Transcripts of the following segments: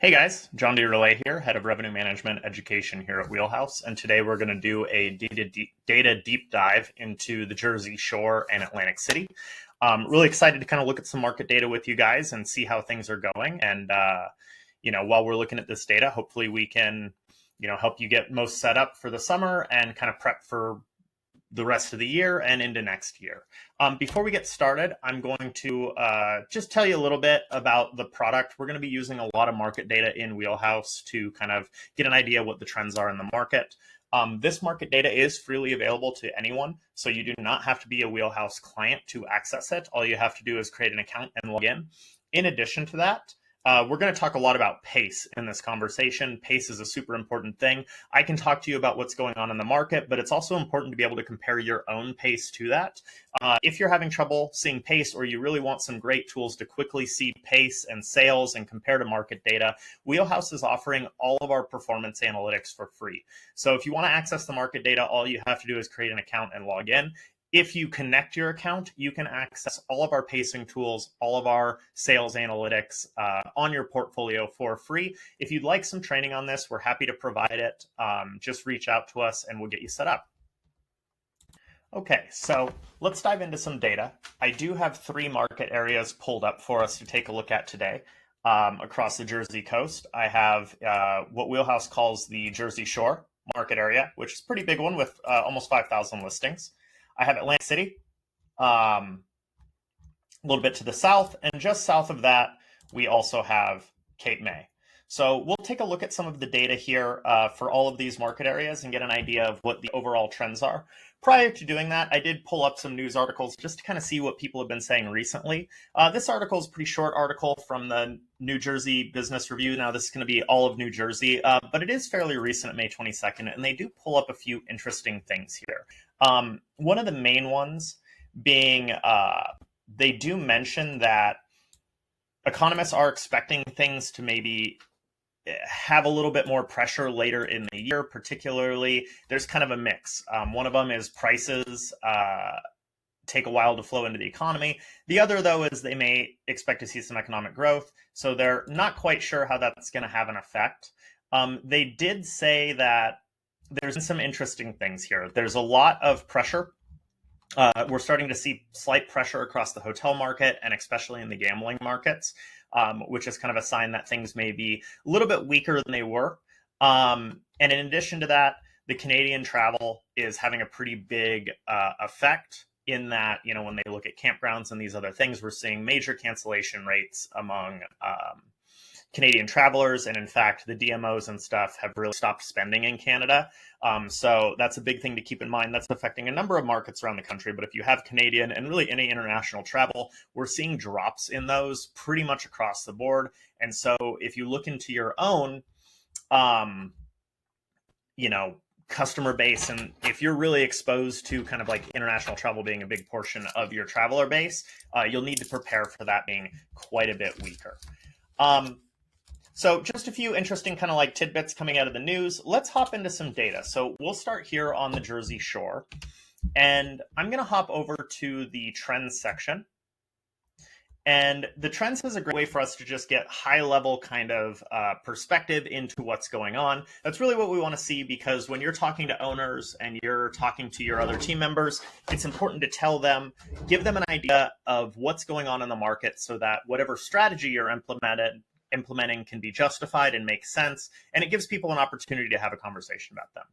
Hey guys, John deRoulet here, Head of Revenue Management Education here at Wheelhouse, and today we're going to do a data deep dive into the Jersey Shore and Atlantic City. Really excited to kind of look at some market data with you guys and see how things are going. And while we're looking at this data, hopefully we can, help you get most set up for the summer and kind of prep for the rest of the year and into next year. Before we get started, I'm going to just tell you a little bit about the product. We're going to be using a lot of market data in Wheelhouse to kind of get an idea what the trends are in the market. This market data is freely available to anyone, so you do not have to be a Wheelhouse client to access it. All you have to do is create an account and log in. In addition to that, we're going to talk a lot about pace in this conversation. Pace is a super important thing. I can talk to you about what's going on in the market, but it's also important to be able to compare your own pace to that. If you're having trouble seeing pace, or you really want some great tools to quickly see pace and sales and compare to market data, Wheelhouse is offering all of our performance analytics for free. So if you want to access the market data, all you have to do is create an account and log in. If you connect your account, you can access all of our pacing tools, all of our sales analytics on your portfolio for free. If you'd like some training on this, we're happy to provide it. Just reach out to us and we'll get you set up. Okay, so let's dive into some data. I do have 3 market areas pulled up for us to take a look at today across the Jersey coast. I have what Wheelhouse calls the Jersey Shore market area, which is a pretty big one with almost 5,000 listings. I have Atlantic City, a little bit to the south, and just south of that, we also have Cape May. So we'll take a look at some of the data here for all of these market areas and get an idea of what the overall trends are. Prior to doing that, I did pull up some news articles just to kind of see what people have been saying recently. This article is a pretty short article from the New Jersey Business Review. Now, this is going to be all of New Jersey, but it is fairly recent, May 22nd, and they do pull up a few interesting things here. One of the main ones being they do mention that economists are expecting things to maybe have a little bit more pressure later in the year. Particularly, there's kind of a mix. One of them is prices take a while to flow into the economy. The other, though, is they may expect to see some economic growth, so they're not quite sure how that's going to have an effect. They did say that there's some interesting things here. There's a lot of pressure. We're starting to see slight pressure across the hotel market and especially in the gambling markets, which is kind of a sign that things may be a little bit weaker than they were. And in addition to that, the Canadian travel is having a pretty big effect in that, when they look at campgrounds and these other things, we're seeing major cancellation rates among Canadian travelers. And in fact, the DMOs and stuff have really stopped spending in Canada. So that's a big thing to keep in mind. That's affecting a number of markets around the country. But if you have Canadian and really any international travel, we're seeing drops in those pretty much across the board. And so if you look into your own, customer base, and if you're really exposed to kind of like international travel being a big portion of your traveler base, you'll need to prepare for that being quite a bit weaker. So just a few interesting kind of like tidbits coming out of the news. Let's hop into some data. So we'll start here on the Jersey Shore, and I'm going to hop over to the trends section. And the trends is a great way for us to just get high level kind of perspective into what's going on. That's really what we want to see, because when you're talking to owners and you're talking to your other team members, it's important to tell them, give them an idea of what's going on in the market so that whatever strategy you're implementing can be justified and make sense, and it gives people an opportunity to have a conversation about them.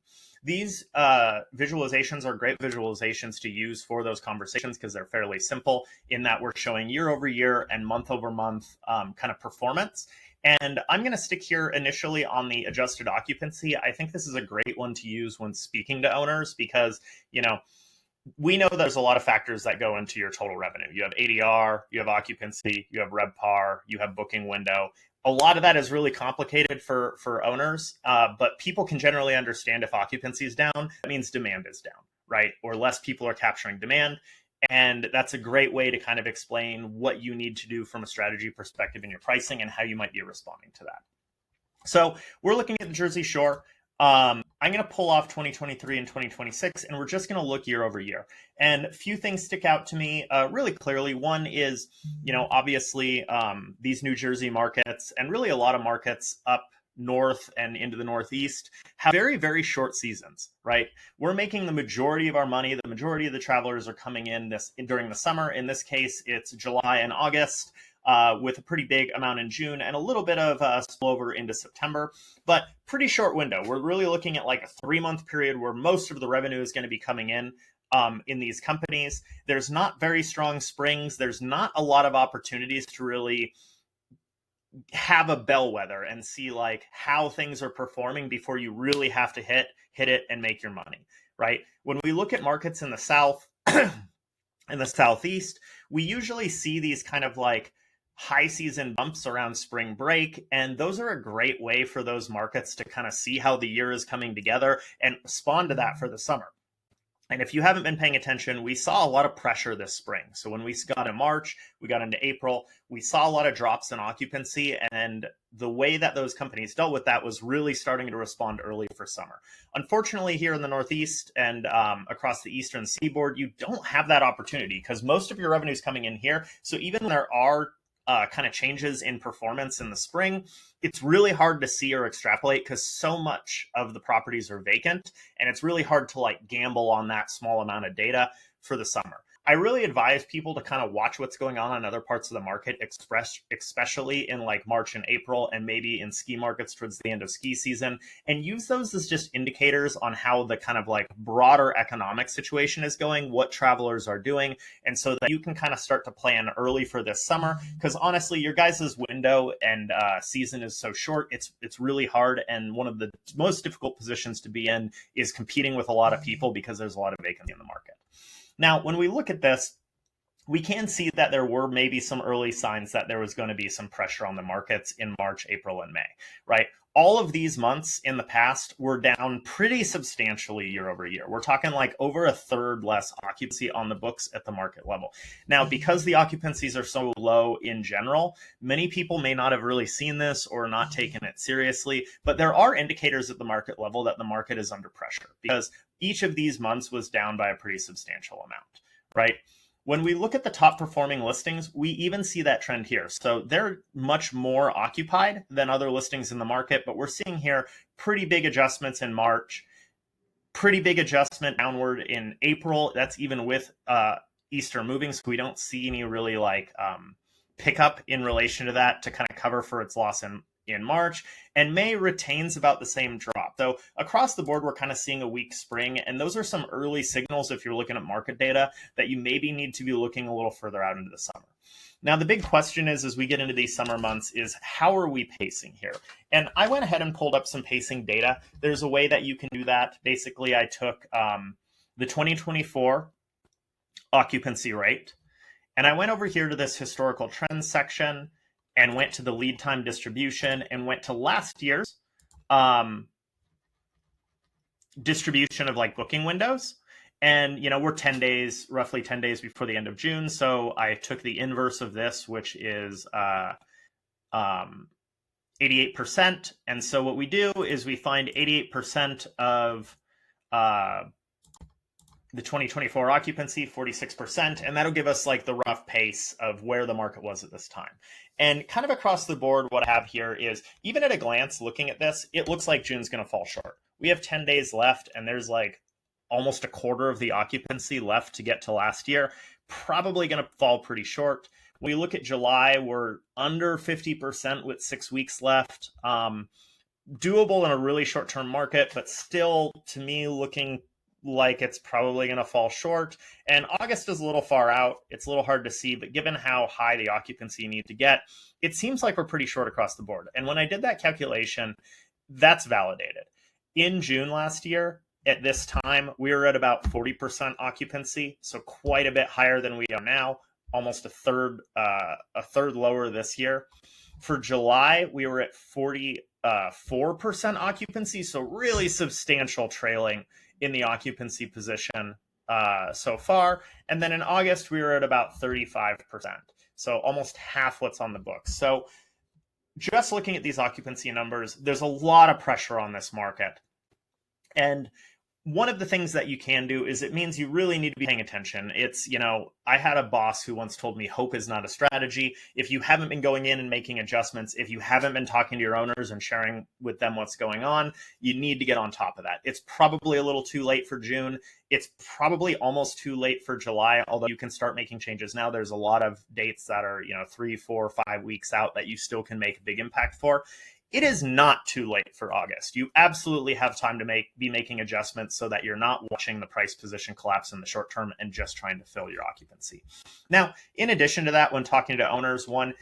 These visualizations are great visualizations to use for those conversations because they're fairly simple in that we're showing year over year and month over month kind of performance. And I'm going to stick here initially on the adjusted occupancy. I think this is a great one to use when speaking to owners because, we know there's a lot of factors that go into your total revenue. You have ADR, you have occupancy, you have RevPAR, you have booking window. A lot of that is really complicated for owners, but people can generally understand if occupancy is down, that means demand is down, right? Or less people are capturing demand. And that's a great way to kind of explain what you need to do from a strategy perspective in your pricing and how you might be responding to that. So we're looking at the Jersey Shore. I'm going to pull off 2023 and 2026, and we're just going to look year over year. And a few things stick out to me really clearly. One is, obviously these New Jersey markets and really a lot of markets up north and into the Northeast have very, very short seasons, right? We're making the majority of our money. The majority of the travelers are coming in during the summer. In this case, it's July and August. With a pretty big amount in June and a little bit of spillover into September, but pretty short window. We're really looking at like a 3-month period where most of the revenue is going to be coming in these companies. There's not very strong springs. There's not a lot of opportunities to really have a bellwether and see like how things are performing before you really have to hit it and make your money, right? When we look at markets in the South and the Southeast, we usually see these kind of like high season bumps around spring break. And those are a great way for those markets to kind of see how the year is coming together and respond to that for the summer. And if you haven't been paying attention, we saw a lot of pressure this spring. So when we got in March, we got into April, we saw a lot of drops in occupancy. And the way that those companies dealt with that was really starting to respond early for summer. Unfortunately, here in the Northeast and across the Eastern Seaboard, you don't have that opportunity because most of your revenue is coming in here. So even when there are kind of changes in performance in the spring, it's really hard to see or extrapolate because so much of the properties are vacant, and it's really hard to like gamble on that small amount of data for the summer. I really advise people to kind of watch what's going on in other parts of the market, especially in like March and April, and maybe in ski markets towards the end of ski season, and use those as just indicators on how the kind of like broader economic situation is going, what travelers are doing, and so that you can kind of start to plan early for this summer. Because honestly, your guys' window and season is so short, it's really hard, and one of the most difficult positions to be in is competing with a lot of people because there's a lot of vacancy in the market. Now, when we look at this, we can see that there were maybe some early signs that there was going to be some pressure on the markets in March, April, and May, right? All of these months in the past were down pretty substantially year over year. We're talking like over a third less occupancy on the books at the market level. Now, because the occupancies are so low in general, many people may not have really seen this or not taken it seriously, but there are indicators at the market level that the market is under pressure because each of these months was down by a pretty substantial amount, right? When we look at the top performing listings, we even see that trend here. So they're much more occupied than other listings in the market, but we're seeing here pretty big adjustments in March, pretty big adjustment downward in April. That's even with Easter moving, so we don't see any really like pickup in relation to that to kind of cover for its loss in March, and May retains about the same drop. So across the board, we're kind of seeing a weak spring, and those are some early signals if you're looking at market data that you maybe need to be looking a little further out into the summer. Now, the big question is, as we get into these summer months, is how are we pacing here? And I went ahead and pulled up some pacing data. There's a way that you can do that. Basically, I took the 2024 occupancy rate, and I went over here to this historical trends section, and went to the lead time distribution and went to last year's distribution of like booking windows. And, we're 10 days, roughly 10 days before the end of June. So I took the inverse of this, which is 88%. And so what we do is we find 88% of the 2024 occupancy, 46%, and that'll give us like the rough pace of where the market was at this time. And kind of across the board, what I have here is, even at a glance looking at this, it looks like June's going to fall short. We have 10 days left, and there's like almost a quarter of the occupancy left to get to last year. Probably going to fall pretty short. When we look at July, we're under 50% with 6 weeks left. Doable in a really short-term market, but still, to me, looking like it's probably going to fall short. And August is a little far out. It's a little hard to see, but given how high the occupancy you need to get, it seems like we're pretty short across the board. And when I did that calculation, that's validated. In June last year, at this time, we were at about 40% occupancy, so quite a bit higher than we are now, almost a third lower this year. For July, we were at 44% occupancy, so really substantial trailing in the occupancy position so far. And then in August, we were at about 35%. So almost half what's on the books. So just looking at these occupancy numbers, there's a lot of pressure on this market. And one of the things that you can do is it means you really need to be paying attention. It's, I had a boss who once told me hope is not a strategy. If you haven't been going in and making adjustments, if you haven't been talking to your owners and sharing with them what's going on, you need to get on top of that. It's probably a little too late for June. It's probably almost too late for July, although you can start making changes now. There's a lot of dates that are, 3, 4, 5 weeks out that you still can make a big impact for. It is not too late for August. You absolutely have time to be making adjustments so that you're not watching the price position collapse in the short term and just trying to fill your occupancy. Now, in addition to that, when talking to owners, one,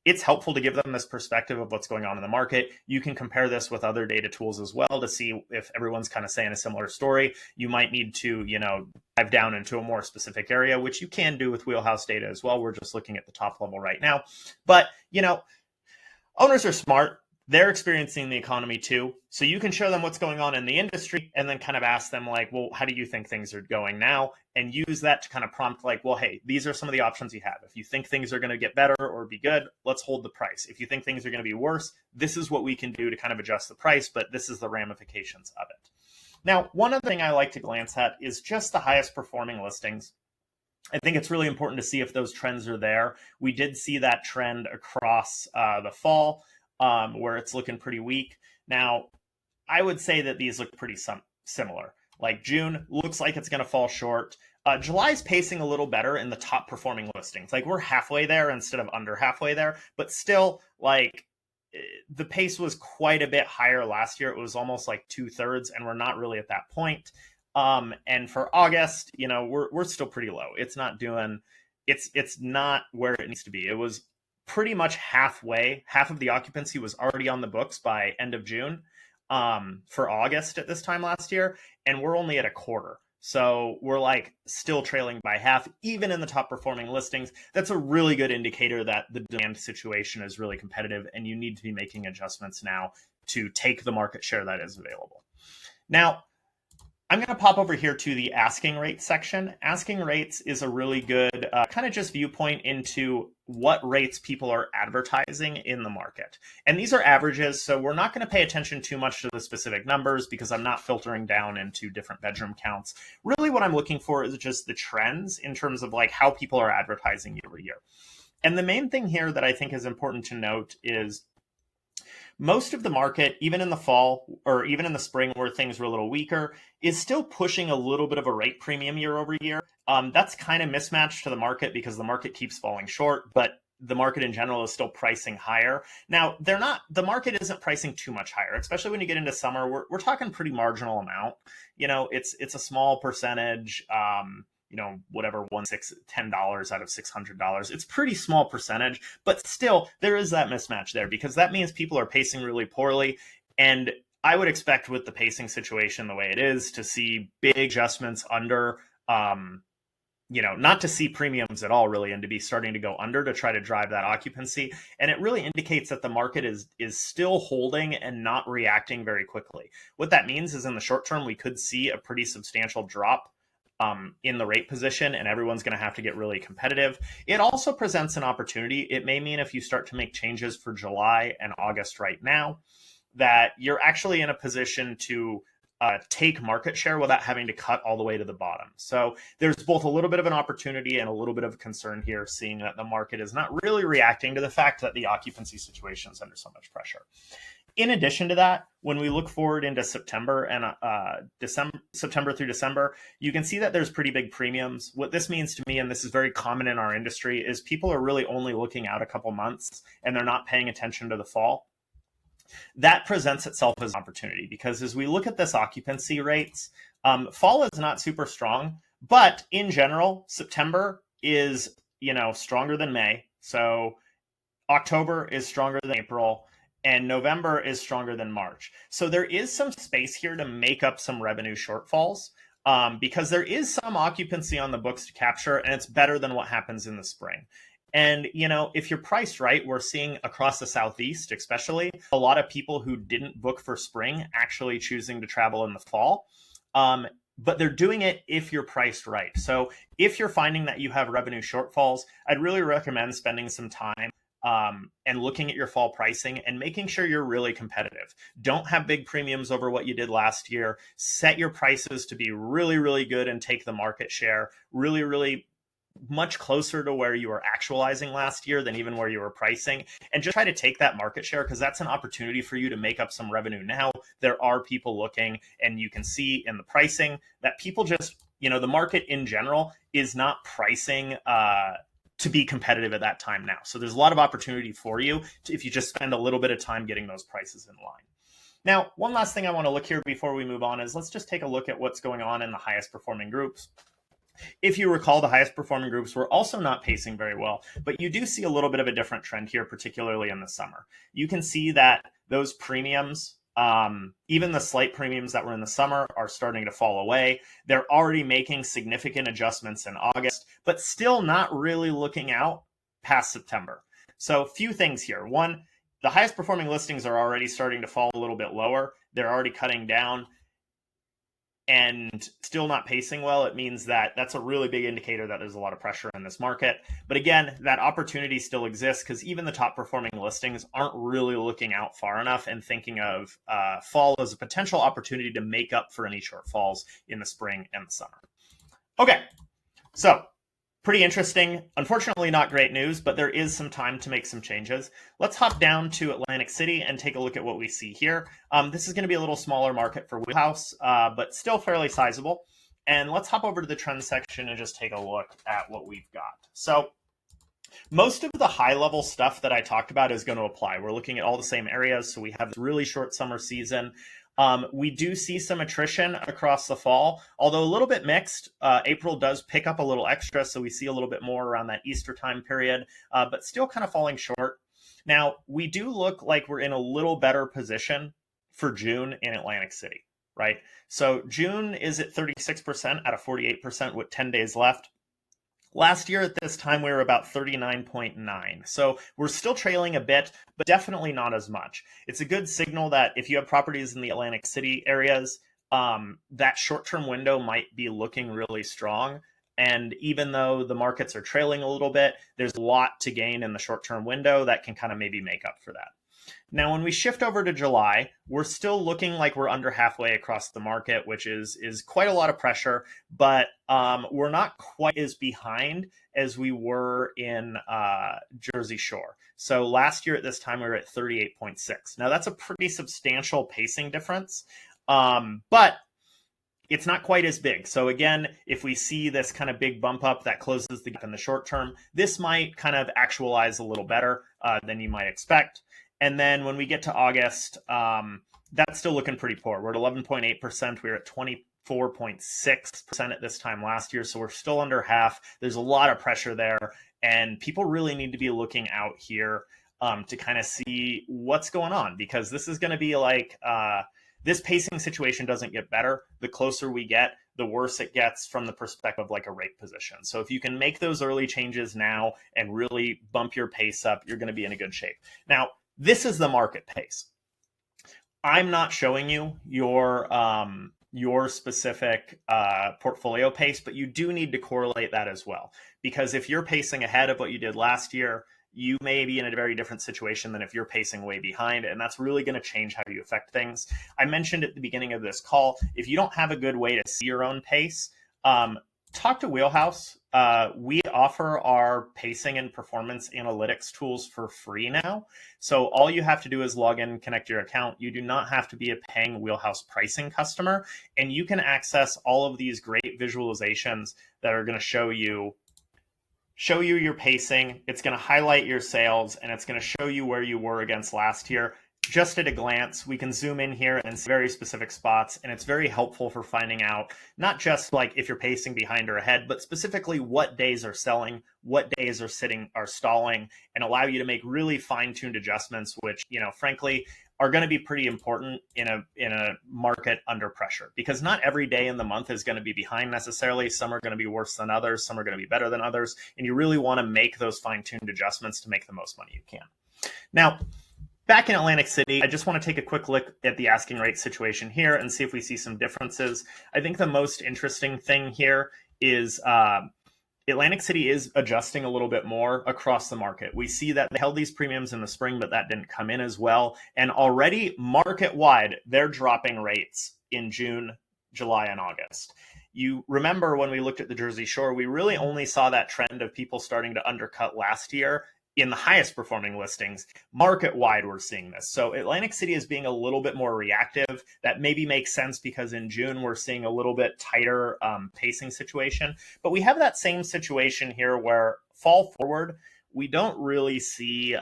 it's helpful to give them this perspective of what's going on in the market. You can compare this with other data tools as well to see if everyone's kind of saying a similar story. You might need to, dive down into a more specific area, which you can do with Wheelhouse data as well. We're just looking at the top level right now. But, owners are smart. They're experiencing the economy too. So you can show them what's going on in the industry and then kind of ask them like, well, how do you think things are going now? And use that to kind of prompt like, well, hey, these are some of the options you have. If you think things are going to get better or be good, let's hold the price. If you think things are going to be worse, this is what we can do to kind of adjust the price, but this is the ramifications of it. Now, one other thing I like to glance at is just the highest performing listings. I think it's really important to see if those trends are there. We did see that trend across the fall. Where it's looking pretty weak. Now, I would say that these look pretty similar. Like June looks like it's going to fall short. July's pacing a little better in the top performing listings. Like we're halfway there instead of under halfway there, but still like the pace was quite a bit higher last year. It was almost like 2/3, and we're not really at that point. And for August, we're still pretty low. It's not where it needs to be. It was pretty much halfway. Half of the occupancy was already on the books by end of June for August at this time last year, and we're only at a quarter. So we're like still trailing by half, even in the top performing listings. That's a really good indicator that the demand situation is really competitive, and you need to be making adjustments now to take the market share that is available. Now, I'm going to pop over here to the asking rate section. Asking rates is a really good kind of just viewpoint into what rates people are advertising in the market. And these are averages, so we're not going to pay attention too much to the specific numbers because I'm not filtering down into different bedroom counts. Really what I'm looking for is just the trends in terms of like how people are advertising year over year. And the main thing here that I think is important to note is most of the market, even in the fall or even in the spring where things were a little weaker, is still pushing a little bit of a rate premium year over year. That's kind of mismatched to the market because the market keeps falling short, but the market in general is still pricing higher. Now, the market isn't pricing too much higher, especially when you get into summer. We're talking pretty marginal amount. It's a small percentage. Whatever, $10 out of $600. It's pretty small percentage, but still there is that mismatch there because that means people are pacing really poorly. And I would expect with the pacing situation the way it is to see big adjustments under, not to see premiums at all really, and to be starting to go under to try to drive that occupancy. And it really indicates that the market is still holding and not reacting very quickly. What that means is in the short term, we could see a pretty substantial drop in the rate position, and everyone's going to have to get really competitive. It also presents an opportunity. It may mean if you start to make changes for July and August right now, that you're actually in a position to take market share without having to cut all the way to the bottom. So there's both a little bit of an opportunity and a little bit of concern here, seeing that the market is not really reacting to the fact that the occupancy situation is under so much pressure. In addition to that, when we look forward into September and September through December, you can see that there's pretty big premiums. What this means to me, and this is very common in our industry, is people are really only looking out a couple months and they're not paying attention to the fall. That presents itself as an opportunity because as we look at this occupancy rates, fall is not super strong, but in general, September is, stronger than May. So October is stronger than April. And November is stronger than March. So there is some space here to make up some revenue shortfalls because there is some occupancy on the books to capture, and it's better than what happens in the spring. And, if you're priced right, we're seeing across the Southeast, especially, a lot of people who didn't book for spring actually choosing to travel in the fall. But they're doing it if you're priced right. So if you're finding that you have revenue shortfalls, I'd really recommend spending some time and looking at your fall pricing and making sure you're really competitive. Don't have big premiums over what you did last year. Set your prices to be really, really good and take the market share really, really much closer to where you were actualizing last year than even where you were pricing, and just try to take that market share, because that's an opportunity for you to make up some revenue. Now there are people looking, and you can see in the pricing that people just, the market in general is not pricing to be competitive at that time now. So there's a lot of opportunity for you if you just spend a little bit of time getting those prices in line. Now, one last thing I want to look here before we move on is let's just take a look at what's going on in the highest performing groups. If you recall, the highest performing groups were also not pacing very well, but you do see a little bit of a different trend here, particularly in the summer. You can see that those premiums, even the slight premiums that were in the summer, are starting to fall away. They're already making significant adjustments in August, but still not really looking out past September. So a few things here. One, the highest performing listings are already starting to fall a little bit lower. They're already cutting down and still not pacing well. It means that that's a really big indicator that there's a lot of pressure in this market. But again, that opportunity still exists, because even the top performing listings aren't really looking out far enough and thinking of fall as a potential opportunity to make up for any shortfalls in the spring and the summer. Okay, so pretty interesting. Unfortunately, not great news, but there is some time to make some changes. Let's hop down to Atlantic City and take a look at what we see here. This is going to be a little smaller market for Wheelhouse, but still fairly sizable. And let's hop over to the trend section and just take a look at what we've got. So most of the high level stuff that I talked about is going to apply. We're looking at all the same areas. So we have this really short summer season. We do see some attrition across the fall, although a little bit mixed. April does pick up a little extra, so we see a little bit more around that Easter time period, but still kind of falling short. Now, we do look like we're in a little better position for June in Atlantic City, right? So June is at 36% out of 48% with 10 days left. Last year at this time, we were about 39.9. So we're still trailing a bit, but definitely not as much. It's a good signal that if you have properties in the Atlantic City areas, that short-term window might be looking really strong. And even though the markets are trailing a little bit, there's a lot to gain in the short-term window that can kind of maybe make up for that. Now, when we shift over to July, we're still looking like we're under halfway across the market, which is quite a lot of pressure, but we're not quite as behind as we were in Jersey Shore. So last year at this time, we were at 38.6. Now, that's a pretty substantial pacing difference, but it's not quite as big. So again, if we see this kind of big bump up that closes the gap in the short term, this might kind of actualize a little better than you might expect. And then when we get to August, that's still looking pretty poor. We're at 11.8%. We were at 24.6% at this time last year. So we're still under half. There's a lot of pressure there. And people really need to be looking out here to kind of see what's going on, because this is going to be like this pacing situation doesn't get better. The closer we get, the worse it gets from the perspective of like a rate position. So if you can make those early changes now and really bump your pace up, you're going to be in a good shape. Now, this is the market pace. I'm not showing you your specific portfolio pace, but you do need to correlate that as well. Because if you're pacing ahead of what you did last year, you may be in a very different situation than if you're pacing way behind, and that's really going to change how you affect things. I mentioned at the beginning of this call, if you don't have a good way to see your own pace, talk to Wheelhouse. We offer our pacing and performance analytics tools for free now. So all you have to do is log in, connect your account. You do not have to be a paying Wheelhouse pricing customer, and you can access all of these great visualizations that are going to show you your pacing. It's going to highlight your sales, and it's going to show you where you were against last year. Just at a glance, we can zoom in here and see very specific spots, and it's very helpful for finding out not just like if you're pacing behind or ahead, but specifically what days are selling, what days are stalling, and allow you to make really fine-tuned adjustments, which, frankly, are going to be pretty important in a market under pressure, because not every day in the month is going to be behind necessarily. Some are going to be worse than others. Some are going to be better than others. And you really want to make those fine-tuned adjustments to make the most money you can. Now, back in Atlantic City, I just want to take a quick look at the asking rate situation here and see if we see some differences. I think the most interesting thing here is Atlantic City is adjusting a little bit more across the market. We see that they held these premiums in the spring, but that didn't come in as well. And already market wide, they're dropping rates in June, July, and August. You remember when we looked at the Jersey Shore, we really only saw that trend of people starting to undercut last year in the highest performing listings. Market wide, we're seeing this. So Atlantic City is being a little bit more reactive. That maybe makes sense because in June, we're seeing a little bit tighter pacing situation. But we have that same situation here where fall forward, we don't really see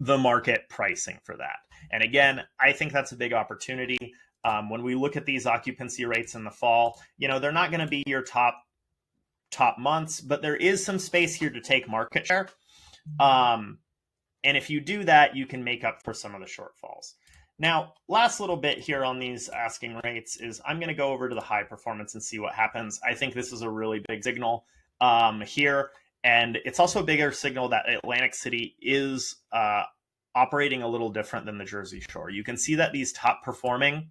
the market pricing for that. And again, I think that's a big opportunity. When we look at these occupancy rates in the fall, they're not going to be your top months, but there is some space here to take market share. And if you do that, you can make up for some of the shortfalls. Now, last little bit here on these asking rates is I'm going to go over to the high performance and see what happens. I think this is a really big signal here. And it's also a bigger signal that Atlantic City is operating a little different than the Jersey Shore. You can see that these top performing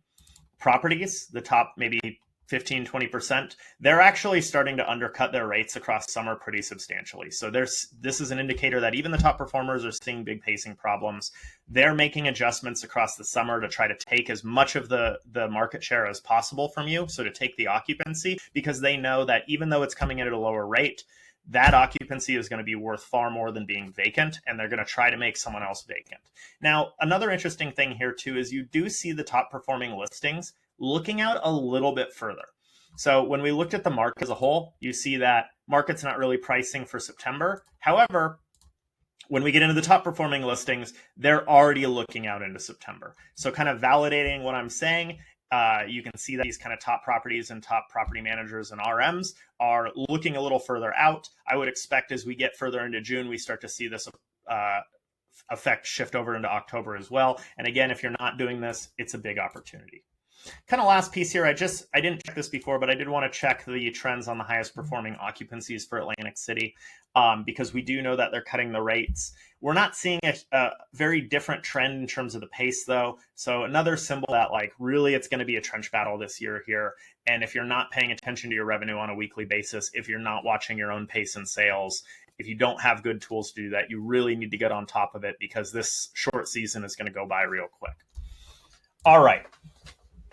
properties, the top maybe 15, 20%, they're actually starting to undercut their rates across summer pretty substantially. So this is an indicator that even the top performers are seeing big pacing problems. They're making adjustments across the summer to try to take as much of the market share as possible from you. So to take the occupancy, because they know that even though it's coming in at a lower rate, that occupancy is going to be worth far more than being vacant, and they're going to try to make someone else vacant. Now, another interesting thing here too is you do see the top performing listings looking out a little bit further. So when we looked at the market as a whole, you see that market's not really pricing for September. However, when we get into the top performing listings, they're already looking out into September. So kind of validating what I'm saying, you can see that these kind of top properties and top property managers and RMs are looking a little further out. I would expect as we get further into June, we start to see this effect shift over into October as well. And again, if you're not doing this, it's a big opportunity. Kind of last piece here, I didn't check this before, but I did want to check the trends on the highest performing occupancies for Atlantic City because we do know that they're cutting the rates. We're not seeing a very different trend in terms of the pace though. So another symbol that really it's going to be a trench battle this year here. And if you're not paying attention to your revenue on a weekly basis, if you're not watching your own pace and sales, if you don't have good tools to do that, you really need to get on top of it because this short season is going to go by real quick. All right.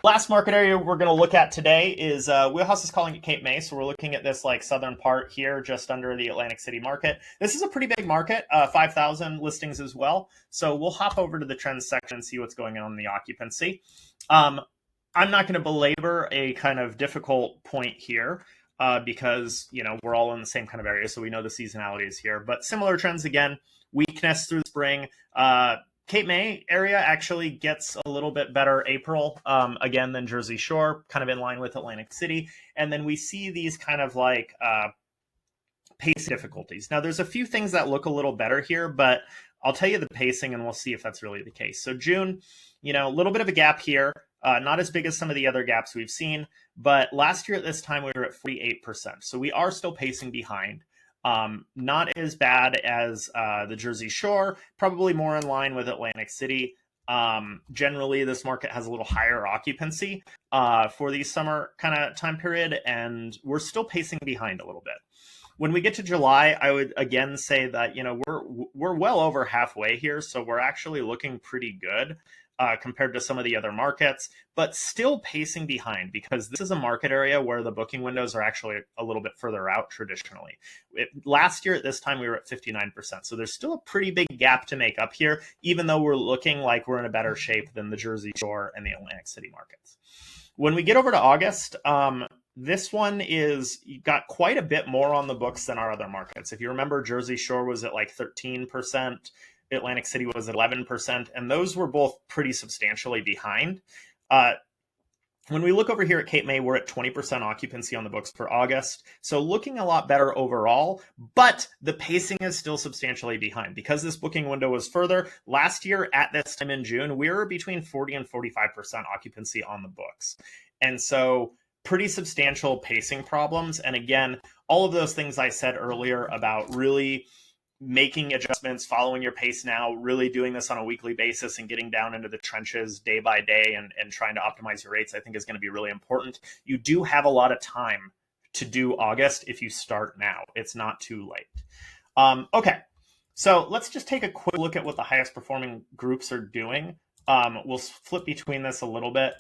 Last market area we're going to look at today is Wheelhouse is calling it Cape May. So we're looking at this southern part here, just under the Atlantic City market. This is a pretty big market, 5,000 listings as well. So we'll hop over to the trends section and see what's going on in the occupancy. I'm not going to belabor a kind of difficult point here because, we're all in the same kind of area. So we know the seasonality is here, but similar trends again, weakness through spring. Cape May area actually gets a little bit better April, again, than Jersey Shore, kind of in line with Atlantic City. And then we see these kind of pace difficulties. Now, there's a few things that look a little better here, but I'll tell you the pacing and we'll see if that's really the case. So June, a little bit of a gap here, not as big as some of the other gaps we've seen, but last year at this time we were at 48%. So we are still pacing behind. Not as bad as the Jersey Shore, probably more in line with Atlantic City. Generally, this market has a little higher occupancy for the summer kind of time period, and we're still pacing behind a little bit. When we get to July, I would again say that we're well over halfway here, so we're actually looking pretty good compared to some of the other markets, but still pacing behind because this is a market area where the booking windows are actually a little bit further out traditionally. Last year at this time, we were at 59%. So there's still a pretty big gap to make up here, even though we're looking like we're in a better shape than the Jersey Shore and the Atlantic City markets. When we get over to August, this one got quite a bit more on the books than our other markets. If you remember, Jersey Shore was at 13%. Atlantic City was at 11%, and those were both pretty substantially behind. When we look over here at Cape May, we're at 20% occupancy on the books for August. So looking a lot better overall, but the pacing is still substantially behind because this booking window was further. Last year at this time in June, we were between 40 and 45% occupancy on the books. And so pretty substantial pacing problems. And again, all of those things I said earlier about really making adjustments, following your pace now, really doing this on a weekly basis and getting down into the trenches day by day and trying to optimize your rates, I think is going to be really important. You do have a lot of time to do August if you start now. It's not too late. Okay, so let's just take a quick look at what the highest performing groups are doing. We'll flip between this a little bit.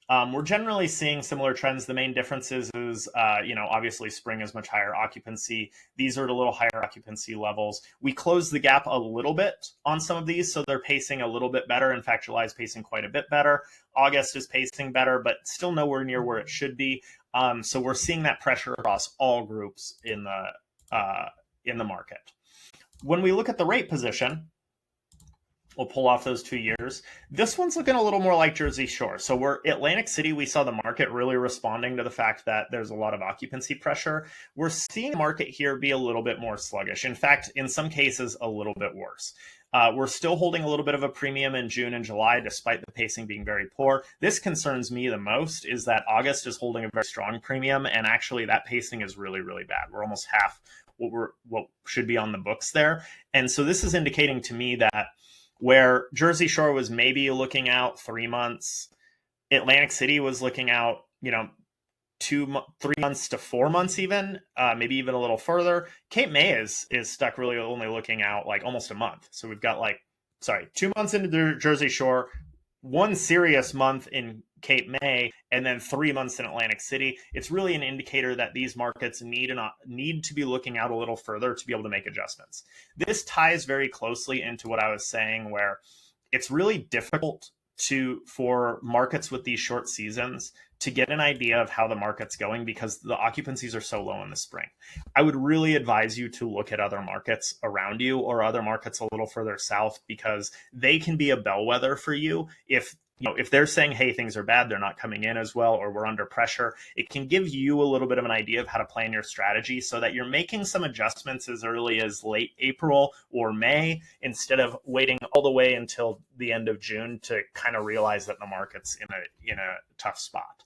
We're generally seeing similar trends. The main differences is, obviously spring is much higher occupancy. These are at a little higher occupancy levels. We closed the gap a little bit on some of these, so they're pacing a little bit better. In fact, July is pacing quite a bit better. August is pacing better, but still nowhere near where it should be. So we're seeing that pressure across all groups in the market. When we look at the rate position, we'll pull off those 2 years. This one's looking a little more like Jersey Shore. So we're Atlantic City. We saw the market really responding to the fact that there's a lot of occupancy pressure. We're seeing the market here be a little bit more sluggish. In fact, in some cases, a little bit worse. We're still holding a little bit of a premium in June and July, despite the pacing being very poor. This concerns me the most is that August is holding a very strong premium, and actually that pacing is really, really bad. We're almost half what should be on the books there. And so this is indicating to me that where Jersey Shore was maybe looking out 3 months, Atlantic City was looking out, 3 months to 4 months even, maybe even a little further. Cape May is stuck really only looking out like almost a month. So we've got 2 months into the Jersey Shore, 1 serious month in Cape May, and then 3 months in Atlantic City. It's really an indicator that these markets need to be looking out a little further to be able to make adjustments. This ties very closely into what I was saying, where it's really difficult for markets with these short seasons to get an idea of how the market's going because the occupancies are so low in the spring. I would really advise you to look at other markets around you or other markets a little further south, because they can be a bellwether for you. If they're saying, hey, things are bad, they're not coming in as well, or we're under pressure, it can give you a little bit of an idea of how to plan your strategy so that you're making some adjustments as early as late April or May, instead of waiting all the way until the end of June to kind of realize that the market's in a tough spot.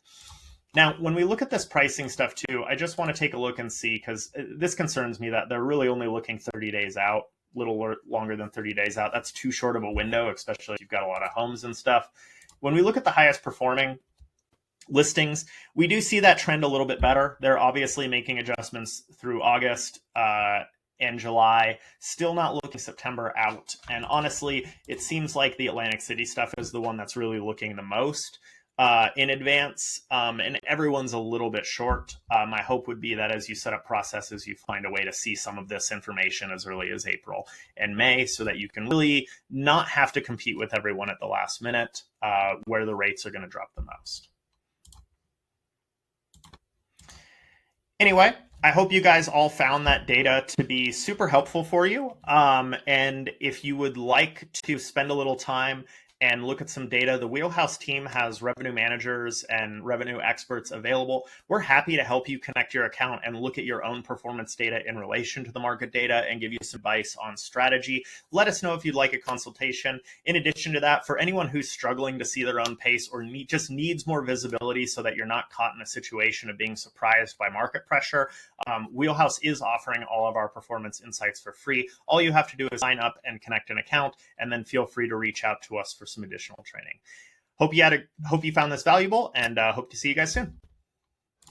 Now, when we look at this pricing stuff too, I just want to take a look and see, because this concerns me that they're really only looking 30 days out, little longer than 30 days out. That's too short of a window, especially if you've got a lot of homes and stuff. When we look at the highest performing listings, we do see that trend a little bit better. They're obviously making adjustments through August and July, still not looking September out. And honestly, it seems like the Atlantic City stuff is the one that's really looking the most in advance, and everyone's a little bit short. My hope would be that as you set up processes, you find a way to see some of this information as early as April and May, so that you can really not have to compete with everyone at the last minute where the rates are going to drop the most. Anyway, I hope you guys all found that data to be super helpful for you. And if you would like to spend a little time and look at some data, the Wheelhouse team has revenue managers and revenue experts available. We're happy to help you connect your account and look at your own performance data in relation to the market data and give you some advice on strategy. Let us know if you'd like a consultation. In addition to that, for anyone who's struggling to see their own pace or just needs more visibility so that you're not caught in a situation of being surprised by market pressure, Wheelhouse is offering all of our performance insights for free. All you have to do is sign up and connect an account, and then feel free to reach out to us for some additional training. Hope you found this valuable, and hope to see you guys soon.